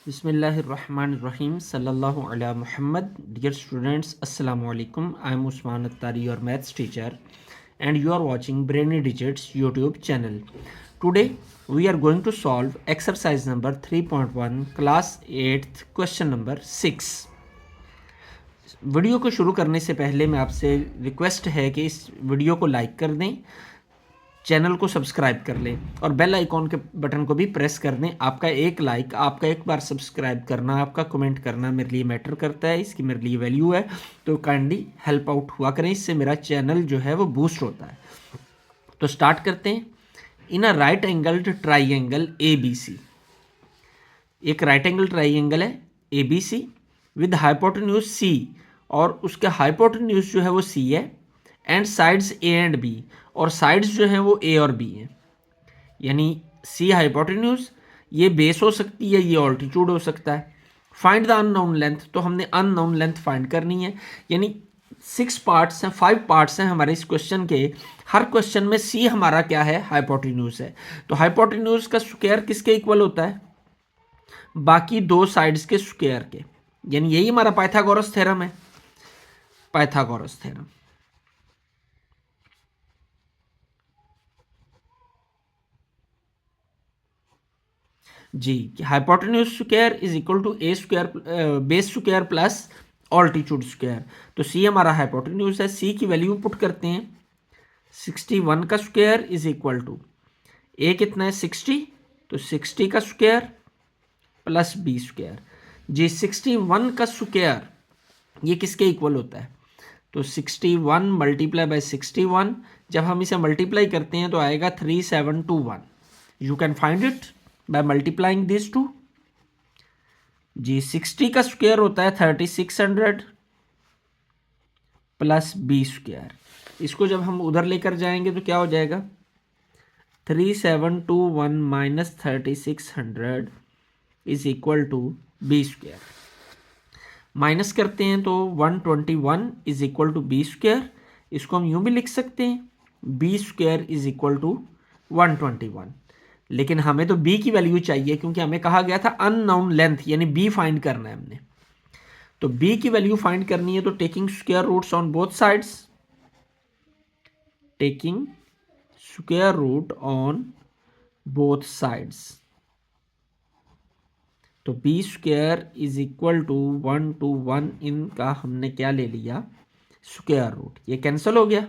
बिस्मिल्लाहिर्रहमानिर्रहीम सल्लल्लाहु अला Muhammad. Dear students, Assalamu alaikum. I am Usman Attari, your maths teacher, and you are watching Brainy Digits YouTube channel. Today we are going to solve exercise number 3.1 class 8th question number 6. Video को शुरू करने से पहले मैं आपसे request है कि इस वीडियो को लाइक कर दें, चैनल को सब्सक्राइब कर लें और बेल आइकॉन के बटन को भी प्रेस कर दें. आपका एक लाइक, आपका एक बार सब्सक्राइब करना, आपका कमेंट करना मेरे लिए मैटर करता है, इसकी मेरे लिए वैल्यू है. तो काइंडली हेल्प आउट हुआ करें, इससे मेरा चैनल जो है वो बूस्ट होता है. तो स्टार्ट करते हैं. In a right angled triangle A B C, एक राइट एंगल ट्राइंगल है A B C with hypotenuse C, और उसका हाइपोटेन्यूज जो है वो सी है, and sides A and B, और साइड्स जो हैं वो ए और बी हैं. यानी सी हाइपोटेन्यूज, ये बेस हो सकती है, ये ऑल्टीट्यूड हो सकता है. फाइंड द अननोन लेंथ, तो हमने अननोन लेंथ फाइंड करनी है. यानी 6 पार्ट्स हैं, 5 पार्ट्स हैं हमारे इस क्वेश्चन के. हर क्वेश्चन में सी हमारा क्या है, हाइपोटेन्यूज है. तो हाइपोटेन्यूज का स्क्वायर किसके इक्वल होता है, बाकी दो साइड्स के स्क्वायर के. यानी यही हमारा पाइथागोरस थ्योरम है, पाइथागोरस थ्योरम. जी, hypotenuse square is equal to A square base square plus altitude square. तो सी हमारा हाइपोटेन्यूज है. सी की वैल्यू पुट करते हैं. 61 का स्क्वायर इज इक्वल टू ए कितना है 60, तो 60 का स्क्वायर प्लस बी स्क्वायर. जी, 61 का स्क्वायर ये किसके इक्वल होता है, तो 61 मल्टीप्लाई बाय 61. जब हम इसे मल्टीप्लाई करते हैं तो आएगा 3721. You can find it by multiplying this two. जी, 60 का स्क्वायर होता है 3600 प्लस बी स्क्वायर. इसको जब हम उधर लेकर जाएंगे तो क्या हो जाएगा, 3721 minus 3600 is equal to b square. Minus करते हैं तो 121 is equal to b square. इसको हम यूं भी लिख सकते हैं, b square is equal to 121. लेकिन हमें तो b की वैल्यू चाहिए, क्योंकि हमें कहा गया था अननोन लेंथ, यानी b फाइंड करना है हमने. तो b की वैल्यू फाइंड करनी है, तो taking square roots on both sides, taking square root on both sides, तो b square is equal to 121. इनका हमने क्या ले लिया, स्क्वायर रूट. ये कैंसिल हो गया,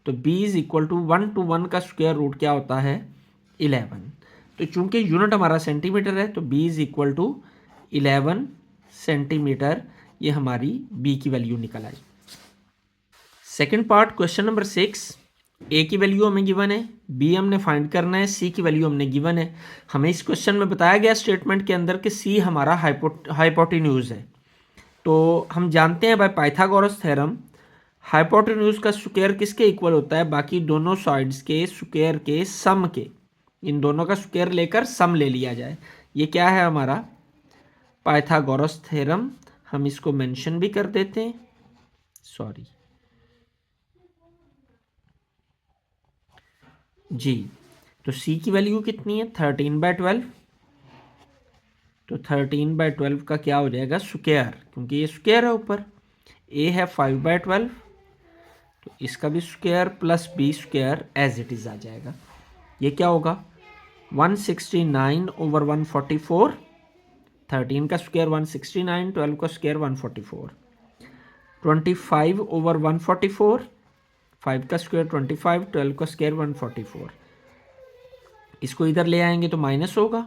तो b इज इक्वल टू 121 का स्क्वायर रूट क्या होता है, 11. तो चूंकि यूनिट हमारा सेंटीमीटर है, तो b is equal to 11 centimetre. ये हमारी b की वैल्यू निकल आई. Second part, question number 6. a की वैल्यू हमें गिवन है, b हमने फाइंड करना है, c की वैल्यू हमने गिवन है. हमें इस क्वेश्चन में बताया गया स्टेटमेंट के अंदर कि c हमारा हाइपोटेन्यूज है. तो हम जानते हैं बाय पाइथागोरस थ्योरम, हाइपोटेन्यूज का स्क्वायर किसके इक्वल होता है, बाकी दोनों साइड्स के स्क्वायर के सम के. इन दोनों का स्क्वायर लेकर सम ले लिया जाए. ये क्या है हमारा, पाइथागोरस थ्योरम. हम इसको मेंशन भी कर देते हैं, सॉरी जी. तो c की वैल्यू कितनी है, 13/12. तो 13/12 का क्या हो जाएगा, स्क्वायर, क्योंकि ये स्क्वायर है ऊपर. a है 5/12, तो इसका भी square plus B square as it is आ जाएगा. ये क्या होगा, 169 ओवर 144. 13 का स्क्वायर 169, 12 का स्क्वायर 144. 25 ओवर 144, 5 का स्क्वायर 25, 12 का स्क्वायर 144. इसको इधर ले आएंगे तो माइनस होगा,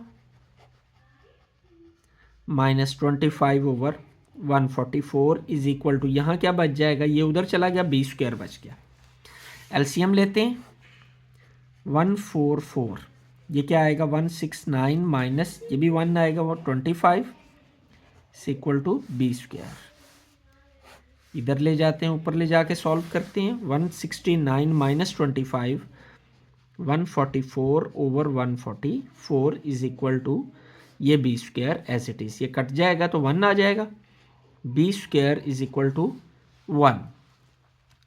minus 25 over 144 is equal to, यहाँ क्या बच जाएगा, ये उधर चला गया, बी स्क्वायर बच गया. एलसीएम लेते हैं, 144, ये क्या आएगा 169 माइनस ये भी 1 आएगा, वो 25 इक्वल टू बी स्क्वायर. इधर ले जाते हैं, ऊपर ले जाके सॉल्व करते हैं. 169 minus 25, 144 over 144 is equal to ये B square as it is. ये कट जाएगा तो 1 आ जाएगा, B square is equal to 1.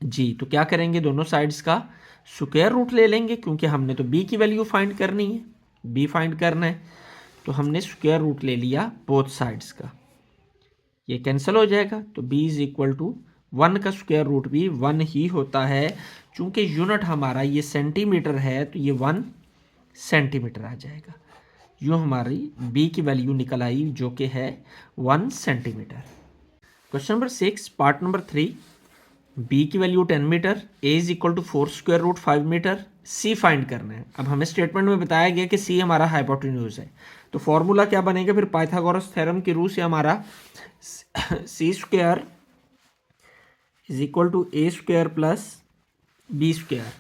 जी, तो क्या करेंगे, दोनों साइड्स का स्क्वायर रूट ले लेंगे, क्योंकि हमने तो b की वैल्यू फाइंड करनी है, b फाइंड करना है. तो हमने स्क्वायर रूट ले लिया बोथ साइड्स का, ये कैंसिल हो जाएगा। तो b इज इक्वल टू 1 का स्क्वायर रूट भी 1 ही होता है। चूंकि यूनिट हमारा ये सेंटीमीटर है तो ये 1 सेंटीमीटर आ जाएगा। यूँ हमारी b की वैल्यू निकल आई जो कि है 1 centimetre. Question number 6 part number 3, b की value 10 metre, a is equal to 4 square root 5 metre, c find करना है। अब हमें स्टेटमेंट में बताया गया कि c हमारा हाइपोटेन्यूज है, तो फॉर्मूला क्या बनेगा फिर पाइथागोरस थ्योरम के रूल से हमारा C square is equal to A square plus B square,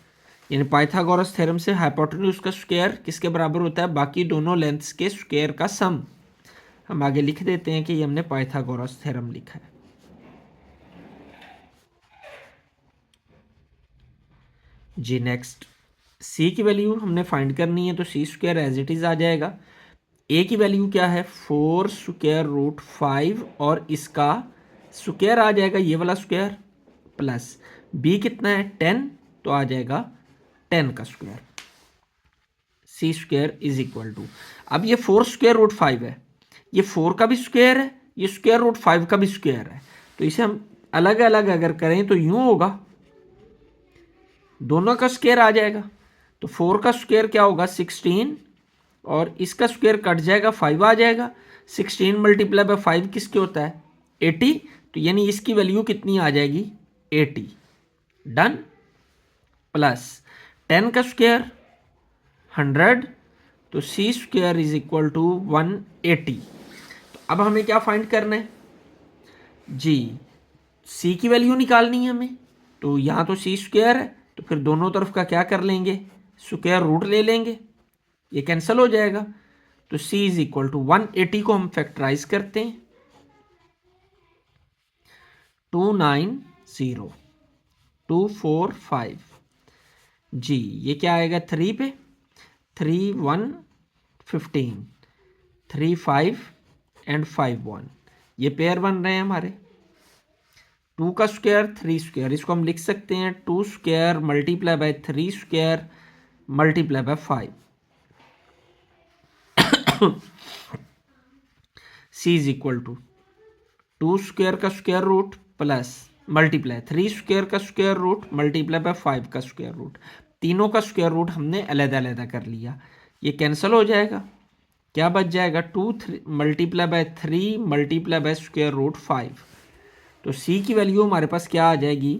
यानी पाइथागोरस थ्योरम से हाइपोटेन्यूज का स्क्वायर किसके बराबर होता है, बाकी दोनों लेंथ्स के स्क्वायर का सम। हम आगे लिख देते हैं कि ये हमने पाइथागोरस थ्योरम लिखा है। जी नेक्स्ट, c की वैल्यू हमने फाइंड करनी है, तो C square as it is आ जाएगा। a की वैल्यू क्या है 4 स्क्वायर रूट 5 और इसका स्क्वायर आ जाएगा ये वाला स्क्वायर, प्लस b कितना है 10, तो आ जाएगा 10 का square. C square is equal to, अब ये 4 स्क्वायर रूट 5 है, ये 4 का भी स्क्वायर है, ये स्क्वायर रूट 5 का भी स्क्वायर है, तो इसे हम अलग अलग अगर करें तो यूं होगा, दोनों का स्क्वायर आ जाएगा। तो 4 का स्क्वायर क्या होगा 16 और इसका स्क्वायर कट जाएगा 5 आ जाएगा। 16 मल्टीप्लाई बाय 5 किसके होता है 80, तो यानी इसकी वैल्यू कितनी आ जाएगी 80। डन, प्लस 10 का स्क्वायर 100, तो C square is equal to 180। तो अब हमें क्या फाइंड करना है जी, सी की वैल्यू निकालनी है हमें, तो यहाँ तो सी स्क्वायर है तो फिर दोनों तरफ का क्या कर लेंगे स्क्वायर रूट ले लेंगे, ये कैंसिल हो जाएगा। तो c इज इक्वल टू 180 को हम फैक्टराइज करते हैं 290 245 जी, ये क्या आएगा 3 पे 3 1 15 3 5 एंड 5 1, ये पेयर बन रहे हैं हमारे। 2 का स्क्वायर 3 स्क्वायर, इसको हम लिख सकते हैं 2 square multiply by 3 square multiply by 5। c is equal to 2 square का square root plus multiply 3 square का स्क्वायर रूट मल्टीप्लाई बाय 5 का स्क्वायर रूट, तीनों का स्क्वायर रूट हमने अलग अलग कर लिया, ये कैंसिल हो जाएगा। क्या बच जाएगा 2 multiply by 3 multiply by square root 5, तो c की वैल्यू हमारे पास क्या आ जाएगी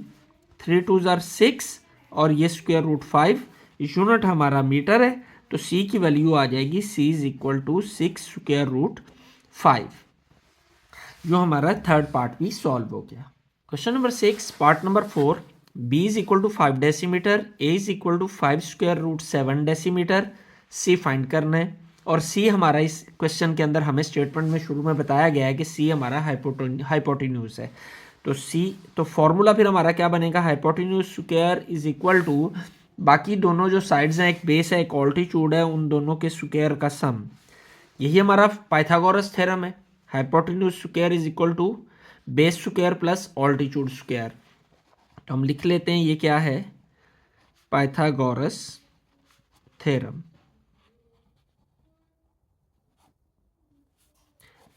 3 2 जार 6 और ये स्क्वायर रूट 5, यूनिट हमारा मीटर है, तो c की वैल्यू आ जाएगी c is equal to 6 square root 5। जो हमारा थर्ड पार्ट भी सॉल्व हो गया। Question number 6 part number 4, b is equal to 5 decimetre, a is equal to 5 square root 7 decimetre, c find करना है। और c हमारा इस क्वेश्चन के अंदर हमें स्टेटमेंट में शुरू में बताया गया है कि c हमारा हाइपोटेन्यूज है, तो c तो फॉर्मूला फिर हमारा क्या बनेगा hypotenuse square is equal to बाकी दोनों जो साइड्स हैं, एक बेस है एक ऑल्टीट्यूड है, उन दोनों के स्क्वायर का सम। यही हमारा पाइथागोरस थ्योरम है, hypotenuse square is equal to base square plus altitude square. तो हम लिख लेते हैं ये क्या है पाइथागोरस थ्योरम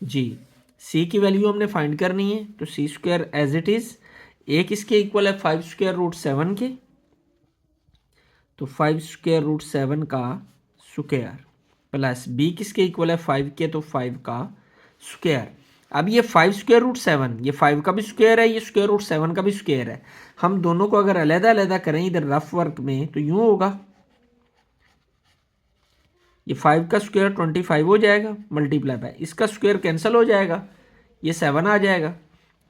जी। c की वैल्यू हमने फाइंड करनी है, तो C square as it is, a किसके इक्वल है 5 स्क्वायर रूट 7 के, तो 5 स्क्वायर रूट 7 का स्क्वायर प्लस b किसके इक्वल है 5 के, तो 5 का स्क्वायर। अब ये 5 स्क्वायर रूट 7 ये 5 का भी स्क्वायर है, ये स्क्वायर रूट 7 का भी स्क्वायर है, हम दोनों को अगर अलग अलग करें इधर रफ वर्क में तो यूं होगा, ये 5 का स्क्वायर 25 हो जाएगा मल्टीप्लाई बाय इसका स्क्वायर कैंसिल हो जाएगा, ये 7 आ जाएगा।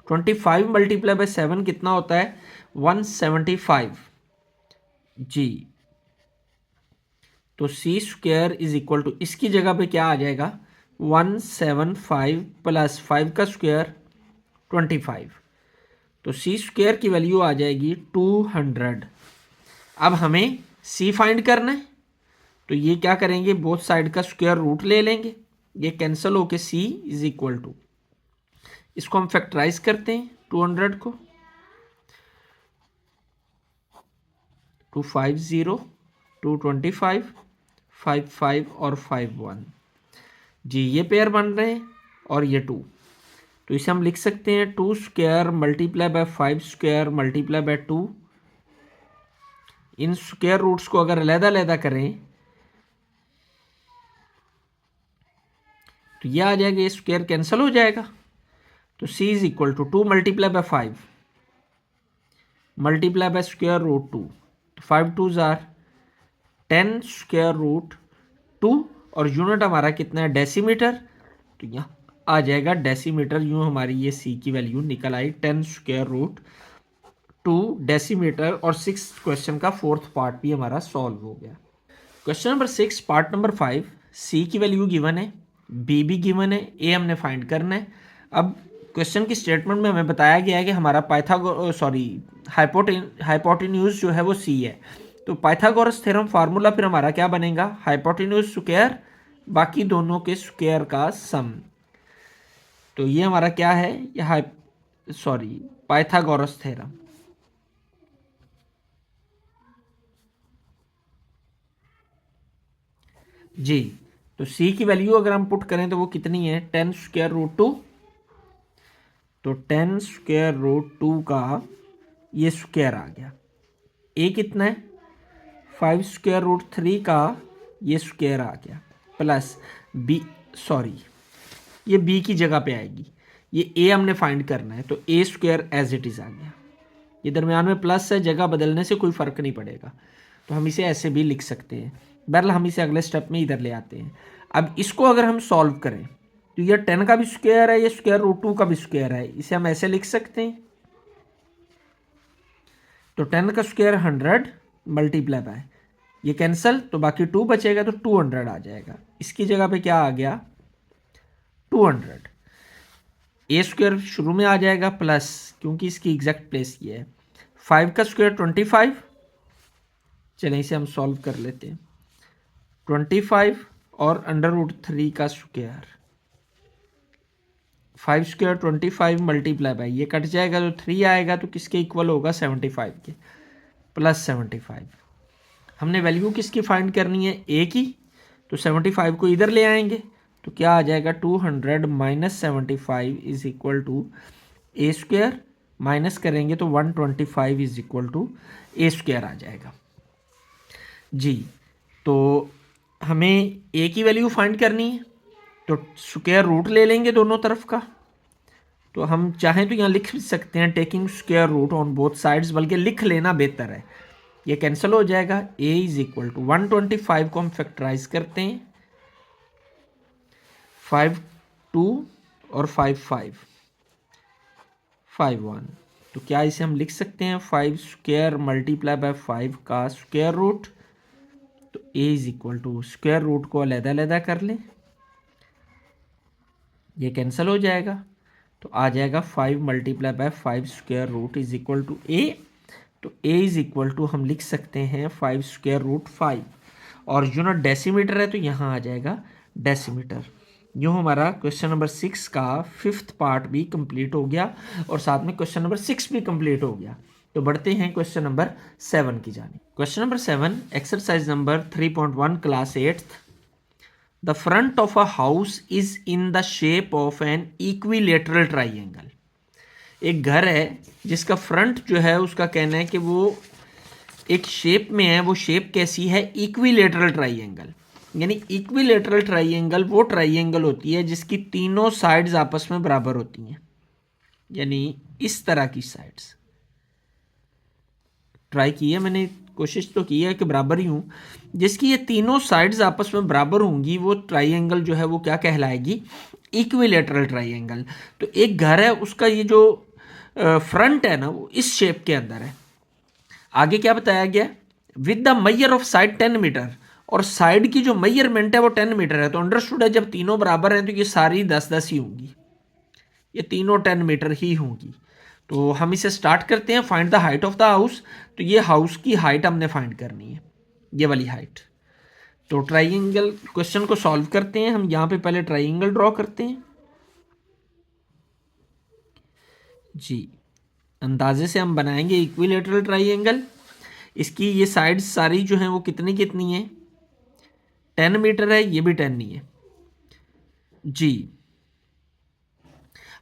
25 मल्टीप्लाई बाय 7 कितना होता है 175 जी। तो C square is equal to इसकी जगह पे क्या आ जाएगा 175 प्लस 5 का स्क्वायर 25, तो सी स्क्वायर की वैल्यू आ जाएगी 200। अब हमें सी फाइंड करना है, तो ये क्या करेंगे बोथ साइड का स्क्वायर रूट ले लेंगे, ये कैंसिल होके सी इज इक्वल टू, इसको हम फैक्टराइज करते हैं 200 को 250 225 55 और 51, जी ये पेयर बन रहे हैं और ये 2, तो इसे हम लिख सकते हैं 2 square multiply by 5 square multiply by 2। इन स्क्वायर रूट्स को अगर अलग-अलग करें तो ये आ जाएगा, ये स्क्वायर कैंसिल हो जाएगा। तो c is equal to 2 multiply by 5 multiply by square root 2, 5 2 जार 10 स्क्वायर रूट 2 और यूनिट हमारा कितना है डेसीमीटर, तो यहाँ आ जाएगा डेसीमीटर। यूँ हमारी ये c की वैल्यू निकल आई 10 स्क्वायर रूट 2 डेसीमीटर। और 6 क्वेश्चन का 4th पार्ट भी हमारा सॉल्व हो गया। Question number 6 part number 5, c की वैल्यू गिवन है, b भी गिवन है, a हमने फाइंड करना है। अब क्वेश्चन की स्टेटमेंट में हमें बताया गया है कि हमारा हाइपोटेन्यूज जो है वो c है। तो पाइथागोरस थ्योरम फार्मूला फिर हमारा क्या बनेगा, हाइपोटेन्यूज स्क्वायर बाकी दोनों के स्क्वायर का सम। तो ये हमारा क्या है, ये पाइथागोरस थ्योरम। जी तो c की वैल्यू अगर हम पुट करें तो वो कितनी है 10 स्क्वायर रूट 2। तो 10 स्क्वायर रूट 2 का ये स्क्वायर आ गया। a कितना है 5 स्क्वायर रूट 3 का ये स्क्वायर आ गया, प्लस ये b की जगह पे आएगी, ये a हमने फाइंड करना है, तो a square as it is आ गया। ये दरम्यान में प्लस है, जगह बदलने से कोई फर्क नहीं पड़ेगा, तो हम इसे ऐसे भी लिख सकते हैं। बहरहाल हम इसे अगले स्टेप में इधर ले आते हैं। अब इसको अगर हम सॉल्व करें तो ये 10 का भी स्क्वायर है, ये स्क्वायर रूट 2 का भी स्क्वायर है, इसे हम ऐसे लिख सकते हैं। तो 10 का स्क्वायर 100 मल्टीप्लाई बाय, ये कैंसल, तो बाकी 2 बचेगा, तो 200 आ जाएगा। इसकी जगह पे क्या आ गया 200। ए स्क्वायर शुरू में आ जाएगा प्लस, क्योंकि इसकी एग्जैक्ट प्लेस ये है। 5 का स्क्वायर 25, चलें इसे हम सॉल्व कर लेते हैं। 25 और √3 का स्क्वायर, 5 स्क्वायर 25 मल्टीप्लाई बाय, ये कट जाएगा तो 3 आएगा, तो किसके इक्वल होगा 75 के, प्लस 75। हमने वैल्यू किसकी फाइंड करनी है a की, तो 75 को इधर ले आएंगे, तो क्या आ जाएगा 200 minus 75 is equal to A square, minus करेंगे तो 125 is equal to A square आ जाएगा। जी तो हमें a की वैल्यू फाइंड करनी है, तो स्क्वायर रूट ले लेंगे दोनों तरफ का। तो हम चाहें तो यहाँ लिख सकते हैं taking square root on both sides, बल्कि लिख लेना बेहतर है, ये कैंसिल हो जाएगा। a इज इक्वल टू 125 को हम फैक्टराइज करते हैं, 5 2 और 5 5 5 1, तो क्या इसे हम लिख सकते हैं 5 स्क्वायर मल्टीप्लाई बाय 5 का स्क्वायर रूट। तो a is equal to square root को अलग-अलग कर लें, ये कैंसिल हो जाएगा, तो आ जाएगा 5 multiply by 5 square root is equal to a। तो a इज इक्वल टू हम लिख सकते हैं 5 स्क्वायर रूट 5, और यूनिट डेसीमीटर है तो यहाँ आ जाएगा डेसीमीटर। यूँ हमारा क्वेश्चन नंबर 6 का 5th पार्ट भी कंप्लीट हो गया, और साथ में क्वेश्चन नंबर 6 भी कंप्लीट हो गया। तो बढ़ते हैं क्वेश्चन नंबर 7 की जानिब। Question number 7, exercise number 3.1 class 8th। The front of a house is in the shape of an equilateral triangle। एक घर है जिसका फ्रंट जो है उसका कहना है कि वो एक शेप में है, वो शेप कैसी है इक्विलेटरल ट्राइंगल। यानी इक्विलेटरल ट्राइंगल वो ट्राइंगल होती है जिसकी तीनों साइड्स आपस में बराबर होती हैं, यानी इस तरह की साइड्स। ट्राई की है मैंने, कोशिश तो की है कि बराबर ही हूँ, जिसकी ये तीनों साइड्स आपस में बराबर होंगी वो ट्राइंगल जो है वो क्या कहलाएगी इक्विलेटरल ट्राइंगल। तो एक घर है उसका ये जो फ्रंट है ना वो इस शेप के अंदर है। आगे क्या बताया गया, with the measure of side 10 metre, और साइड की जो मेजरमेंट है वो 10 मीटर है। तो अंडरस्टूड है जब तीनों बराबर हैं तो ये सारी 10-10 ही होंगी, ये तीनों 10 मीटर ही होंगी। तो हम इसे स्टार्ट करते हैं, find the height of the house. तो ये हाउस की हाइट हमने फाइंड करनी है, ये वाली हाइट। तो ट्राइंगल क्वेश्चन को सॉल्व करते हैं, हम यहाँ पे पहले ट्राइंगल ड्रॉ करते हैं। जी अंदाजे से हम बनाएंगे इक्विलेटरल ट्राइंगल। इसकी ये साइड्स सारी जो हैं वो कितनी कितनी है 10 मीटर है, ये भी 10 नहीं है, जी,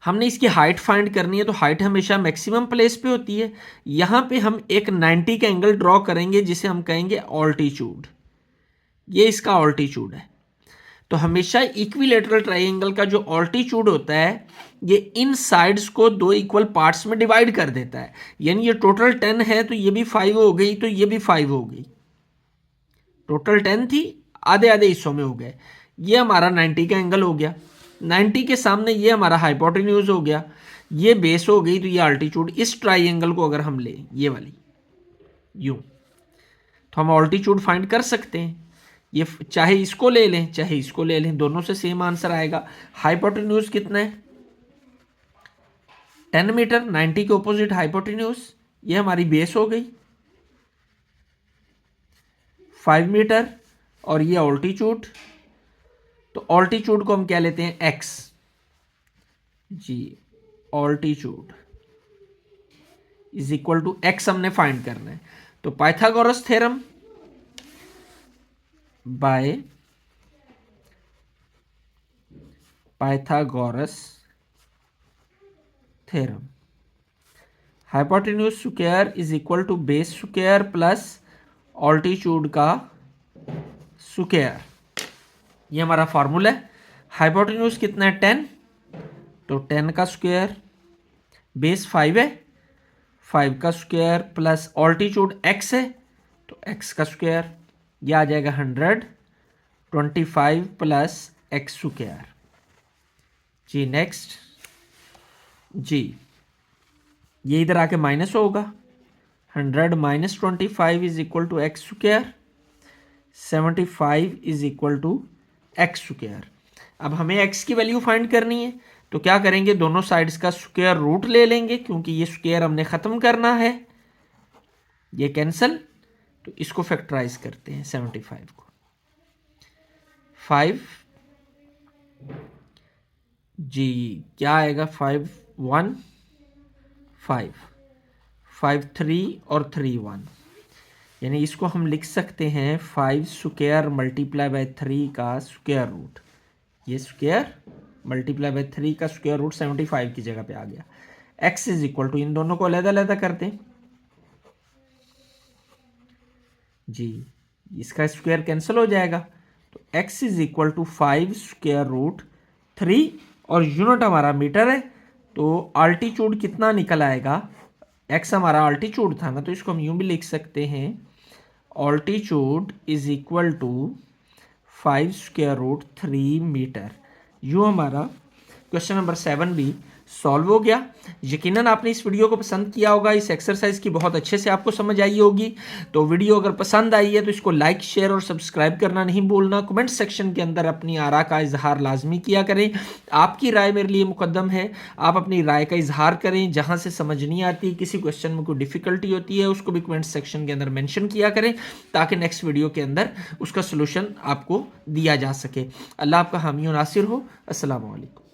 हमने इसकी हाइट फाइंड करनी है, तो हाइट हमेशा मैक्सिमम प्लेस पे होती है। यहां पे हम एक 90 का एंगल ड्रॉ करेंगे जिसे हम कहेंगे ऑल्टीट्यूड। ये इसका ऑल्टीट्यूड है। तो हमेशा इक्विलेटरल ट्राइंगल का जो ऑल्टीट्यूड होता है ये इन साइड्स को दो इक्वल पार्ट्स में डिवाइड कर देता है। यानी ये टोटल 10 है तो ये भी 5 हो गई, तो ये भी 5 हो गई। टोटल 10 थी, आधे आधे हिस्सों में हो गए। ये हमारा 90 का एंगल हो गया। 90 के सामने ये हमारा हाइपोटेन्यूज हो गया, ये बेस हो गई, तो ये अल्टीट्यूड। इस ट्राइंगल को अगर हम लें ये वाली यूं, तो हम ऑल्टीट्यूड फाइंड कर सकते हैं। ये चाहे इसको ले लें चाहे इसको ले लें, दोनों से सेम आंसर आएगा। हाइपोटेन्यूज कितना है 10 मीटर, 90 के ऑपोजिट हाइपोटेन्यूज, ये हमारी बेस हो गई 5 मीटर, और ये ऑल्टीट्यूड। तो ऑल्टीट्यूड को हम क्या लेते हैं एक्स। जी, altitude is equal to x हमने फाइंड करना है। तो Pythagoras theorem by Pythagoras theorem, hypotenuse square is equal to base square plus altitude का स्क्वायर। ये हमारा फॉर्मूला है। हाइपोटेन्यूज कितना है 10, तो 10 का स्क्वायर, बेस 5 है, 5 का स्क्वायर प्लस ऑल्टीट्यूड x है तो x का स्क्वायर, ये आ जाएगा 125 प्लस x स्क्वायर। जी नेक्स्ट, जी ये इधर आके माइनस होगा, 100 minus 25 is equal to x square, 75 is equal to x square. अब हमें x की वैल्यू फाइंड करनी है, तो क्या करेंगे, दोनों साइड्स का स्क्वायर रूट ले लेंगे, क्योंकि ये स्क्वायर हमने ख़त्म करना है, ये कैंसल। तो इसको फैक्टराइज करते हैं 75 को, 5 जी क्या आएगा 5 1 5 5 3 और 3 1, यानी इसको हम लिख सकते हैं 5 स्क्वायर मल्टीप्लाई बाय 3 का स्क्वायर रूट। ये स्क्वायर मल्टीप्लाई बाय 3 का स्क्वायर रूट 75 की जगह पे आ गया। x इज इक्वल टू, इन दोनों को अलग-अलग करते हैं जी, इसका स्क्वायर कैंसिल हो जाएगा, तो x is equal to 5 square root 3, और यूनिट हमारा मीटर है, तो अल्टीट्यूड कितना निकल आएगा, x हमारा अल्टीट्यूड था ना, तो इसको हम यूं भी लिख सकते हैं, altitude is equal to 5 square root 3 metre. यूं हमारा क्वेश्चन नंबर 7 भी सॉल्व हो गया। यकीनन आपने इस वीडियो को पसंद किया होगा, इस एक्सरसाइज की बहुत अच्छे से आपको समझ आई होगी। तो वीडियो अगर पसंद आई है तो इसको लाइक, शेयर और सब्सक्राइब करना नहीं भूलना। कमेंट सेक्शन के अंदर अपनी आरा का इजहार लाजमी किया करें। आपकी राय मेरे लिए मुकद्दम है, आप अपनी राय का इजहार करें। जहां से समझ नहीं आती, किसी क्वेश्चन में कोई डिफिकल्टी होती है, उसको भी कमेंट सेक्शन के अंदर मेंशन किया करें, ताकि नेक्स्ट वीडियो के अंदर उसका सोल्यूशन आपको दिया जा सके। अल्लाह आपका हामी और नासिर हो। अस्सलाम वालेकुम।